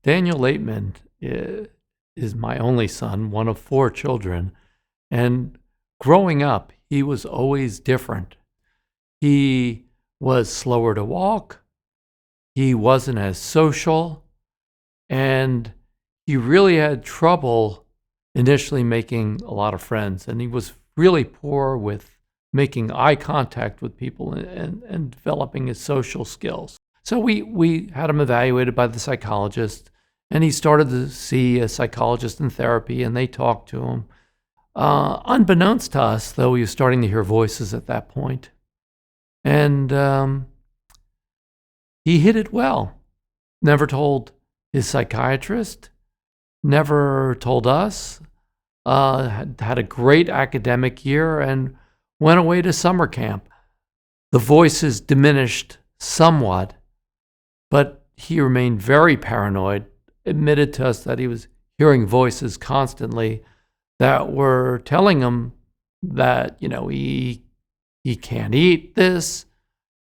Daniel Laitman is my only son, one of 4 children. And growing up, he was always different. He was slower to walk. He wasn't as social. And he really had trouble initially making a lot of friends. And he was really poor with making eye contact with people and developing his social skills. So we had him evaluated by the psychologist, and he started to see a psychologist in therapy, and they talked to him. Unbeknownst to us, though, he was starting to hear voices at that point. And he hid it well. Never told his psychiatrist, never told us, had a great academic year, and went away to summer camp. The voices diminished somewhat, but he remained very paranoid, admitted to us that he was hearing voices constantly that were telling him that, he can't eat this.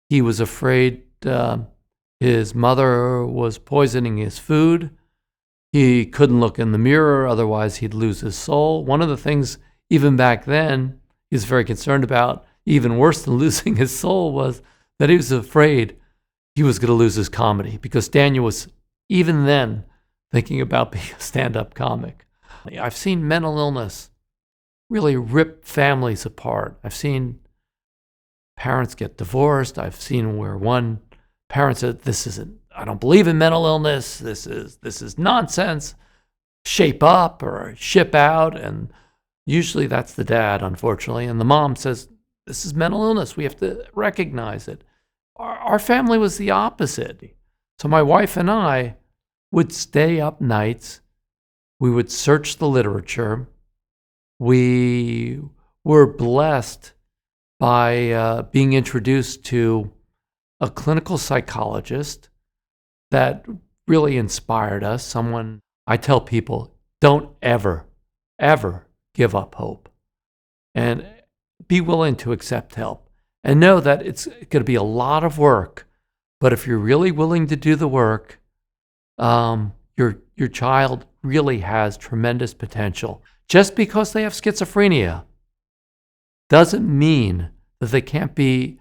He was afraid his mother was poisoning his food. He couldn't look in the mirror, otherwise he'd lose his soul. One of the things, even back then, he was very concerned about, even worse than losing his soul, was that he was afraid he was going to lose his comedy, because Daniel was, even then, thinking about being a stand-up comic. I've seen mental illness really rip families apart. I've seen parents get divorced. I've seen where one parent said, I don't believe in mental illness. This is nonsense. Shape up or ship out. And usually that's the dad, unfortunately. And the mom says, this is mental illness. We have to recognize it. Our family was the opposite. So my wife and I would stay up nights. We would search the literature. We were blessed by being introduced to a clinical psychologist that really inspired us. Someone, I tell people, don't ever, ever give up hope, and be willing to accept help, and know that it's going to be a lot of work. But if you're really willing to do the work, your child really has tremendous potential. Just because they have schizophrenia doesn't mean that they can't be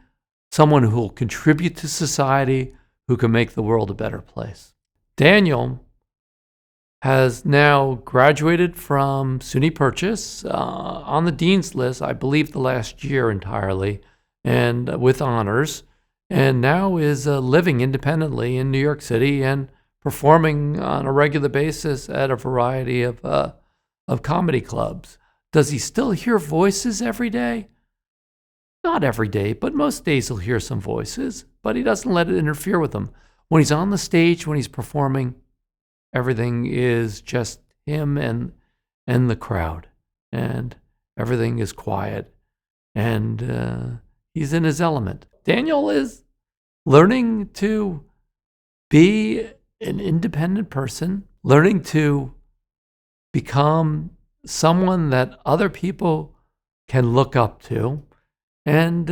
someone who will contribute to society, who can make the world a better place. Daniel has now graduated from SUNY Purchase on the dean's list, I believe the last year entirely, and with honors, and now is living independently in New York City and performing on a regular basis at a variety of comedy clubs. Does he still hear voices every day? Not every day, but most days he'll hear some voices, but he doesn't let it interfere with him. When he's on the stage, when he's performing, everything is just him and the crowd, and everything is quiet, and he's in his element. Daniel is learning to be an independent person, learning to become someone that other people can look up to. And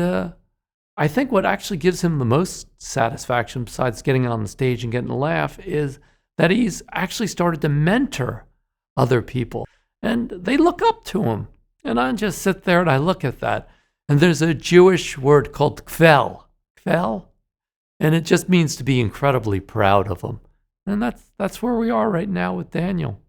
I think what actually gives him the most satisfaction, besides getting on the stage and getting a laugh, is that he's actually started to mentor other people. And they look up to him. And I just sit there and I look at that. And there's a Jewish word called kvel. Kvel? And it just means to be incredibly proud of him. And that's where we are right now with Daniel.